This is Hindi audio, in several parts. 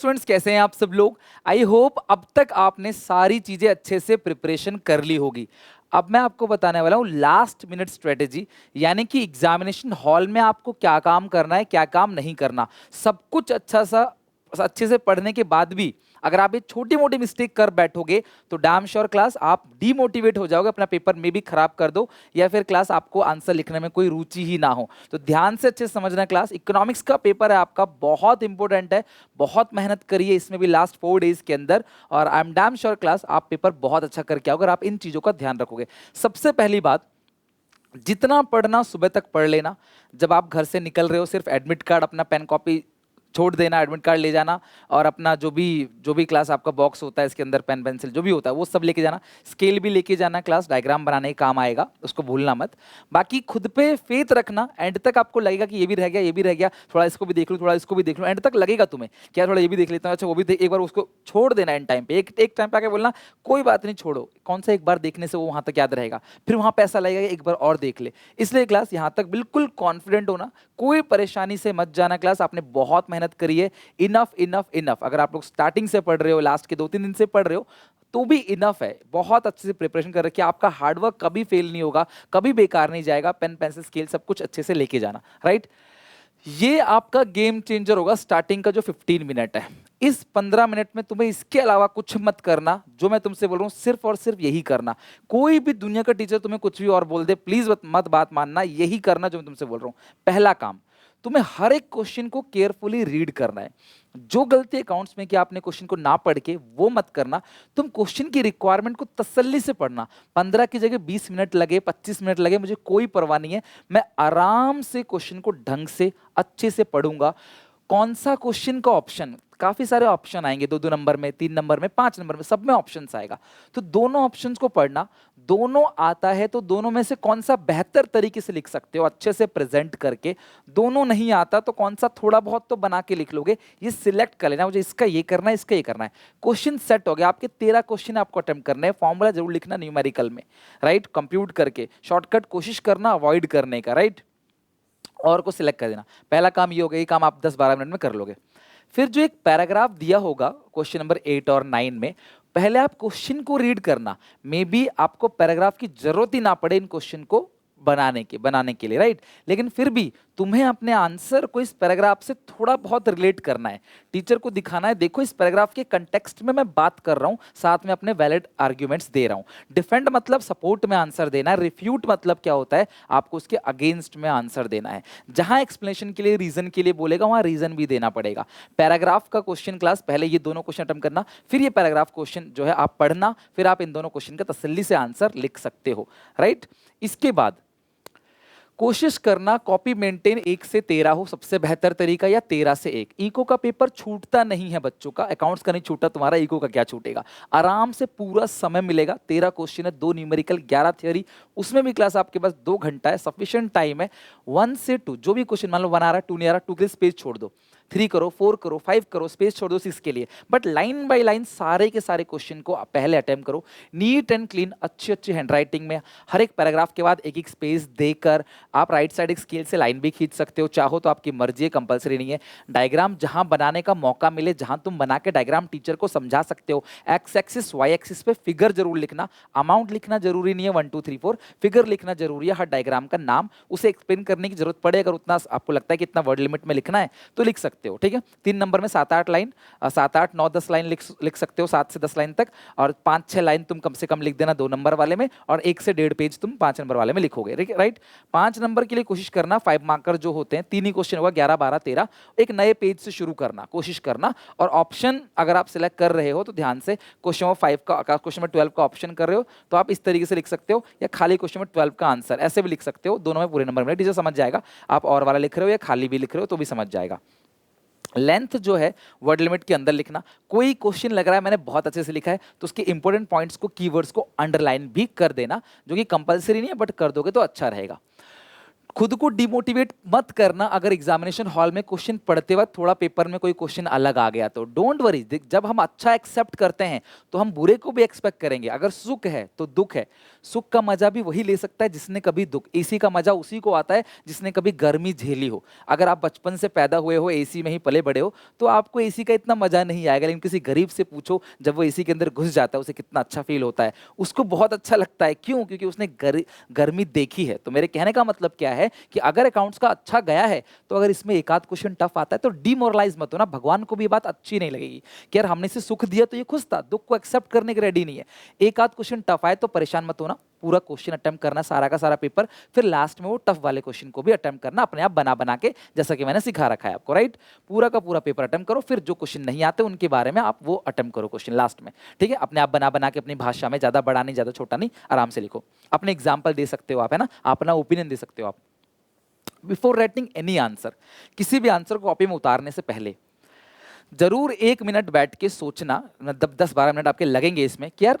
स्टूडेंट्स कैसे हैं आप सब लोग। आई होप अब तक आपने सारी चीजें अच्छे से प्रिपरेशन कर ली होगी। अब मैं आपको बताने वाला हूँ लास्ट मिनट स्ट्रेटेजी, यानी कि एग्जामिनेशन हॉल में आपको क्या काम करना है क्या काम नहीं करना। सब कुछ अच्छे से पढ़ने के बाद भी अगर आप ये छोटी मोटी मिस्टेक कर बैठोगे तो डैम श्योर क्लास आप डीमोटिवेट हो जाओगे, अपना पेपर में भी खराब कर दो या फिर क्लास आपको आंसर लिखने में कोई रुचि ही ना हो। तो ध्यान से अच्छे से समझना क्लास, इकोनॉमिक्स का पेपर है आपका, बहुत इंपॉर्टेंट है। बहुत मेहनत करिए इसमें भी लास्ट 4 डेज के अंदर, और I am damn sure class आप पेपर बहुत अच्छा करके आओगे अगर आप इन चीजों का ध्यान रखोगे। सबसे पहली बात, जितना पढ़ना सुबह तक पढ़ लेना। जब आप घर से निकल रहे हो सिर्फ एडमिट कार्ड अपना पेन कॉपी छोड़ देना, एडमिट कार्ड ले जाना, और अपना जो भी क्लास आपका बॉक्स होता है इसके अंदर पेन पेंसिल जो भी होता है वो सब लेके जाना। स्केल भी लेके जाना, क्लास डायग्राम बनाने के काम आएगा, उसको भूलना मत। बाकी खुद पे फेथ रखना, एंड तक आपको लगेगा कि ये भी रह गया ये भी रह गया, थोड़ा इसको भी देख लूँ थोड़ा इसको भी देख लूँ, एंड तक लगेगा तुम्हें क्या थोड़ा ये भी देख लेता हूँ, अच्छा वो भी एक बार उसको छोड़ देना एंड टाइम पे, एक टाइम पे आके बोलना कोई बात नहीं छोड़ो, कौन सा एक बार देखने से वो वहां तक याद रहेगा, फिर वहां पे ऐसा लगेगा एक बार और देख ले। इसलिए क्लास यहाँ तक बिल्कुल कॉन्फिडेंट होना, कोई परेशानी से मत जाना क्लास, आपने बहुत मेहनत करी है। इनफ इनफ इनफ, अगर आप लोग स्टार्टिंग से पढ़ रहे हो लास्ट के 2-3 दिन से पढ़ रहे हो तो भी इनफ है, बहुत अच्छे से प्रिपरेशन कर रखी है। आपका हार्डवर्क कभी फेल नहीं होगा, कभी बेकार नहीं जाएगा। पेन पेंसिल स्केल सब कुछ अच्छे से लेके जाना, राइट। ये आपका गेम चेंजर होगा स्टार्टिंग का जो 15 मिनट है। इस 15 मिनट में तुम्हें इसके अलावा कुछ मत करना, जो मैं तुमसे बोल रहा हूं सिर्फ और सिर्फ यही करना। कोई भी दुनिया का टीचर तुम्हें कुछ भी और बोल दे प्लीज मत बात मानना, यही करना जो मैं तुमसे बोल रहा हूं। पहला काम, तुम्हें हर एक क्वेश्चन को केयरफुली रीड करना है। जो गलती अकाउंट्स में कि आपने क्वेश्चन को ना पढ़ के वो मत करना, तुम क्वेश्चन की रिक्वायरमेंट को तसल्ली से पढ़ना। 15 की जगह 20 मिनट लगे 25 मिनट लगे मुझे कोई परवाह नहीं है, मैं आराम से क्वेश्चन को ढंग से अच्छे से पढ़ूंगा। कौन सा क्वेश्चन का ऑप्शन, काफी सारे ऑप्शन आएंगे, 2-2 नंबर में 3 नंबर में 5 नंबर में, सब में ऑप्शंस आएगा। तो दोनों ऑप्शंस को पढ़ना, दोनों आता है तो दोनों में से कौन सा बेहतर तरीके से लिख सकते हो अच्छे से प्रेजेंट करके, दोनों नहीं आता तो कौन सा थोड़ा बहुत तो बना के लिख लोगे, ये सिलेक्ट कर लेना। मुझे इसका ये करना है इसका ये करना है। क्वेश्चन सेट हो गया, आपके 13 क्वेश्चन आपको अटेम्प्ट करने हैं। फॉर्मूला जरूर लिखना न्यूमेरिकल में, राइट, कंप्यूट करके शॉर्टकट कोशिश करना अवॉइड करने का, राइट। और को सिलेक्ट कर देना। पहला काम ये हो गया, ये काम आप 10-12 मिनट में कर लोगे। फिर जो एक पैराग्राफ दिया होगा क्वेश्चन नंबर 8 और 9 में, पहले आप क्वेश्चन को रीड करना। मे बी आपको पैराग्राफ की जरूरत ही ना पड़े इन क्वेश्चन को बनाने के लिए, राइट। लेकिन फिर भी तुम्हें अपने आंसर को इस पैराग्राफ से थोड़ा बहुत रिलेट करना है, टीचर को दिखाना है देखो इस पैराग्राफ के कंटेक्स्ट में मैं बात कर रहा हूं, साथ में अपने वैलिड आर्ग्यूमेंट्स दे रहा हूं। डिफेंड मतलब सपोर्ट में आंसर देना है, रिफ्यूट मतलब क्या होता है, आपको उसके अगेंस्ट में आंसर देना है। जहां एक्सप्लेनेशन के लिए रीजन के लिए बोलेगा वहां रीजन भी देना पड़ेगा। पैराग्राफ का क्वेश्चन क्लास पहले ये दोनों क्वेश्चन अटेम्प्ट करना, फिर ये पैराग्राफ क्वेश्चन जो है आप पढ़ना, फिर आप इन दोनों क्वेश्चन का तसल्ली से आंसर लिख सकते हो, राइट। इसके बाद कोशिश करना कॉपी मेंटेन 1 से 13 हो, सबसे बेहतर तरीका, या 13 से 1। इको का पेपर छूटता नहीं है बच्चों का, अकाउंट्स का नहीं छूटा तुम्हारा, इको का क्या छूटेगा। आराम से पूरा समय मिलेगा, 13 क्वेश्चन है, 2 न्यूमेरिकल 11 थ्योरी, उसमें भी क्लास आपके पास 2 घंटा है, सफिशिएंट टाइम है। 1 से 2 जो भी क्वेश्चन मान लो 1 आ रहा है 2 नहीं आ रहा, 2 के लिए स्पेस छोड़ दो, 3 करो 4 करो 5 करो, स्पेस छोड़ दो 6 के लिए, बट लाइन बाय लाइन सारे के सारे क्वेश्चन को पहले अटेम्प्ट करो, नीट एंड क्लीन, अच्छी अच्छी हैंडराइटिंग में। हर एक पैराग्राफ के बाद एक एक स्पेस देकर आप राइट साइड एक स्केल से लाइन भी खींच सकते हो, चाहो तो आपकी मर्जी है, कंपलसरी नहीं है। डायग्राम जहां बनाने का मौका मिले, जहां तुम बना के डायग्राम टीचर को समझा सकते हो, एक्स एक्सिस वाई एक्सिस पे फिगर जरूर लिखना, अमाउंट लिखना जरूरी नहीं है, 1 2 3 4 फिगर लिखना जरूरी है। हर डायग्राम का नाम उसे एक्सप्लेन करने की जरूरत पड़े, अगर उतना आपको लगता है कि इतना वर्ड लिमिट में लिखना है तो लिख सकते हो, ठीक है। 3 नंबर में 7-8 लाइन, 7-8 9-10 लाइन लिख सकते हो, 7 से 10 लाइन तक, और 5-6 लाइन तुम कम से कम लिख देना 2 नंबर वाले में, और 1 से 1.5 पेज तुम 5 नंबर वाले में लिखोगे, राइट। 5 नंबर के लिए कोशिश करना 5 मार्कर जो होते हैं, 3 ही क्वेश्चन होगा, 11 12 13, एक नए पेज से शुरू करना कोशिश करना। और ऑप्शन अगर आप सिलेक्ट कर रहे हो तो ध्यान से, क्वेश्चन नंबर 5 का, क्वेश्चन नंबर 12 का ऑप्शन कर रहे हो तो आप इस तरीके से लिख सकते हो, या खाली क्वेश्चन नंबर 12 का आंसर ऐसे भी लिख सकते हो, दोनों में पूरे नंबर में टीचर समझ जाएगा। आप और वाला लिख रहे हो या खाली भी लिख रहे हो तो भी समझ जाएगा। लेंथ जो है वर्ड लिमिट के अंदर लिखना। कोई क्वेश्चन लग रहा है मैंने बहुत अच्छे से लिखा है तो उसके इंपॉर्टेंट पॉइंट्स को, कीवर्ड्स को अंडरलाइन भी कर देना, जो कि कंपलसरी नहीं है बट कर दोगे तो अच्छा रहेगा। खुद को डिमोटिवेट मत करना अगर एग्जामिनेशन हॉल में क्वेश्चन पढ़ते वक्त थोड़ा पेपर में कोई क्वेश्चन अलग आ गया तो डोंट वरी। जब हम अच्छा एक्सेप्ट करते हैं तो हम बुरे को भी एक्सपेक्ट करेंगे। अगर सुख है तो दुख है। सुख का मजा भी वही ले सकता है जिसने कभी दुख, एसी का मजा उसी को आता है जिसने कभी गर्मी झेली हो। अगर आप बचपन से पैदा हुए हो, एसी में ही पले बड़े हो, तो आपको एसी का इतना मजा नहीं आएगा। लेकिन किसी गरीब से पूछो, जब वो एसी के अंदर घुस जाता है उसे कितना अच्छा फील होता है, उसको बहुत अच्छा लगता है। क्यों? क्योंकि उसने गर्मी देखी है। तो मेरे कहने का मतलब क्या है कि अगर अकाउंट्स का अच्छा गया है तो अगर इसमें एक आध क्वेश्चन टफ आता है तो डिमोरलाइज मत होना। भगवान को भी बात अच्छी नहीं लगेगी कि यार हमने इसे सुख दिया तो ये खुश था, दुख को एक्सेप्ट करने के रेडी नहीं है। एक आध क्वेश्चन टफ आए तो परेशान मत होना, पूरा क्वेश्चन अटेम्प्ट करना, सारा का सारा पेपर, फिर लास्ट में वो टफ वाले क्वेश्चन को भी अटेम्प्ट करना अपने आप बना बना के, जैसा कि मैंने सिखा रखा है आपको, राइट। पूरा का पूरा पेपर अटेम्प्ट करो, फिर जो क्वेश्चन नहीं आते उनके बारे में आप वो अटेम्प्ट करो क्वेश्चन लास्ट में, ठीक है। अपने आप बना बना के अपनी भाषा में, ज्यादा बड़ा नहीं ज्यादा छोटा नहीं, आराम से लिखो। अपने एग्जाम्पल दे सकते हो आप, है ना, अपना ओपिनियन दे सकते हो आप। बिफोर राइटिंग एनी आंसर, किसी भी आंसर को कॉपी में उतारने से पहले जरूर 1 मिनट बैठ के सोचना, मतलब 10-12 मिनट आपके लगेंगे इसमें, कि यार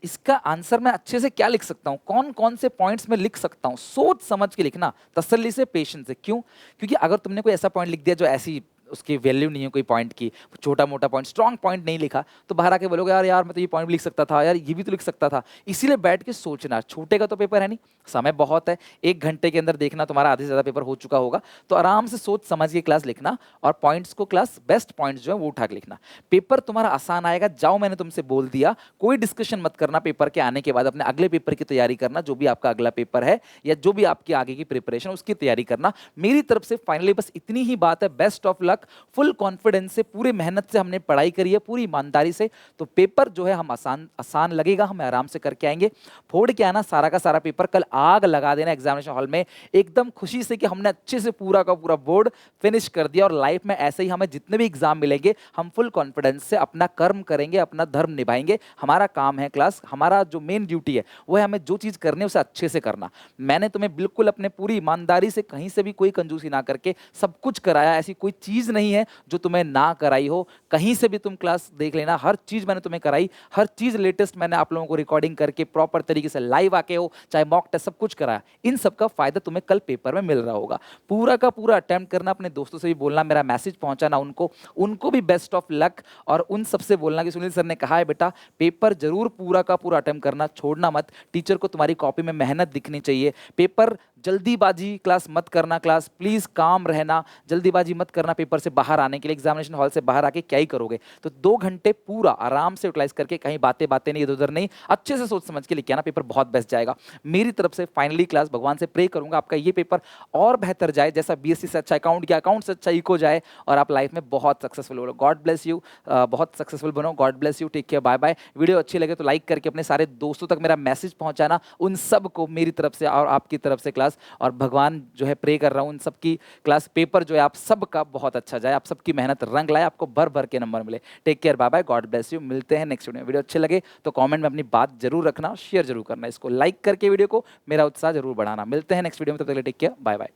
इसका आंसर मैं अच्छे से क्या लिख सकता हूँ, कौन कौन से पॉइंट्स में लिख सकता हूँ। सोच समझ के लिखना, तसल्ली से, पेशेंस से। क्यों? क्योंकि अगर तुमने कोई ऐसा पॉइंट लिख दिया जो ऐसी उसकी वैल्यू नहीं है कोई पॉइंट की, छोटा मोटा पॉइंट, स्ट्रॉन्ग पॉइंट नहीं लिखा, तो बाहर आके बोलोगे यार यार मैं तो ये पॉइंट भी लिख सकता था, यार ये भी तो लिख सकता था। इसीलिए बैठ के सोचना। छूटेगा तो पेपर है नहीं, समय बहुत है, 1 घंटे के अंदर देखना तुम्हारा आधे से ज़्यादा पेपर हो चुका होगा। तो आराम से सोच समझ के क्लास लिखना और पॉइंट्स को, क्लास बेस्ट पॉइंट्स जो है वो उठा के लिखना। पेपर तुम्हारा आसान आएगा। जाओ, मैंने तुमसे बोल दिया, कोई डिस्कशन मत करना पेपर के आने के बाद। अपने अगले पेपर की तैयारी करना, जो भी आपका अगला पेपर है या जो भी आपकी आगे की प्रिपरेशन उसकी तैयारी करना। मेरी तरफ से फाइनली बस इतनी ही बात है। Best of luck. Full confidence से, पूरे मेहनत से हमने पढ़ाई करी है, पूरी ईमानदारी से, तो पेपर जो है हम आसान लगेगा, हमें आराम से करके आएंगे। फोड़ के आना सारा का सारा पेपर, कल आग लगा देना एग्जामिनेशन हॉल में एकदम खुशी से कि हमने अच्छे से पूरा का पूरा बोर्ड फिनिश कर दिया। और लाइफ में ऐसे ही हमें जितने भी एग्जाम मिलेंगे हम फुल कॉन्फिडेंस से अपना कर्म करेंगे, अपना धर्म निभाएंगे। हमारा काम है क्लास, हमारा जो मेन ड्यूटी है वो है हमें जो चीज़ करनी है उसे अच्छे से करना। मैंने तुम्हें बिल्कुल अपने पूरी ईमानदारी से, कहीं से भी कोई कंजूसी ना करके सब कुछ कराया। ऐसी कोई चीज़ नहीं है जो तुम्हें ना कराई हो। कहीं से भी तुम क्लास देख लेना, हर चीज़ मैंने तुम्हें कराई, हर चीज़ लेटेस्ट मैंने आप लोगों को रिकॉर्डिंग करके प्रॉपर तरीके से लाइव आके हो, चाहे मॉक टेस्ट, सब कुछ कराया। इन सब का फायदा तुम्हें कल पेपर में मिल रहा होगा। पूरा का पूरा अटेम्प्ट करना, अपने दोस्तों से भी बोलना, मेरा मैसेज पहुंचाना उनको, उनको भी बेस्ट ऑफ लक। और उन सबसे बोलना कि सुनील सर ने कहा है बेटा पेपर जरूर पूरा का पूरा अटेम्प्ट करना, छोड़ना मत। टीचर को तुम्हारी कॉपी में मेहनत दिखनी चाहिए। पेपर जल्दीबाजी क्लास मत करना, क्लास प्लीज काम रहना, जल्दीबाजी मत करना पेपर से बाहर आने के लिए। एग्जामिनेशन हॉल से बाहर आके क्या ही करोगे, तो 2 घंटे पूरा आराम से यूटिलाइज करके, कहीं बातें बातें नहीं, इधर उधर नहीं, अच्छे से सोच समझ के लिखे आना, पेपर बहुत बेस्ट जाएगा। मेरी तरफ से फाइनली क्लास भगवान से प्रे करूंगा आपका ये पेपर और बेहतर जाए, जैसा बीएससी से अच्छा अकाउंट किया, अकाउंट से अच्छा इको जाए और आप लाइफ में बहुत सक्सेसफुल हो। गॉड ब्लेस यू, बहुत सक्सेसफुल बनो। God bless you, take care, bye bye. Video अच्छी लगे तो लाइक करके अपने सारे दोस्तों तक मेरा मैसेज पहुंचाना, उन सब को मेरी तरफ से और आपकी तरफ से क्लास। और भगवान जो है प्रे कर रहा हूँ उन सबकी क्लास पेपर जो है आप सबका बहुत अच्छा जाए, आप सबकी मेहनत रंग लाए, आपको भर भर के नंबर मिले। Take care, bye bye, God bless you. मिलते हैं नेक्स्ट वीडियो में। वीडियो अच्छे लगे तो कमेंट में अपनी बात जरूर रखना, शेयर जरूर करना, इसको लाइक करके वीडियो को मेरा उत्साह जरूर बढ़ाना। मिलते हैं नेक्स्ट वीडियो में, तब तक के लिए टेक केयर, बाय बाय।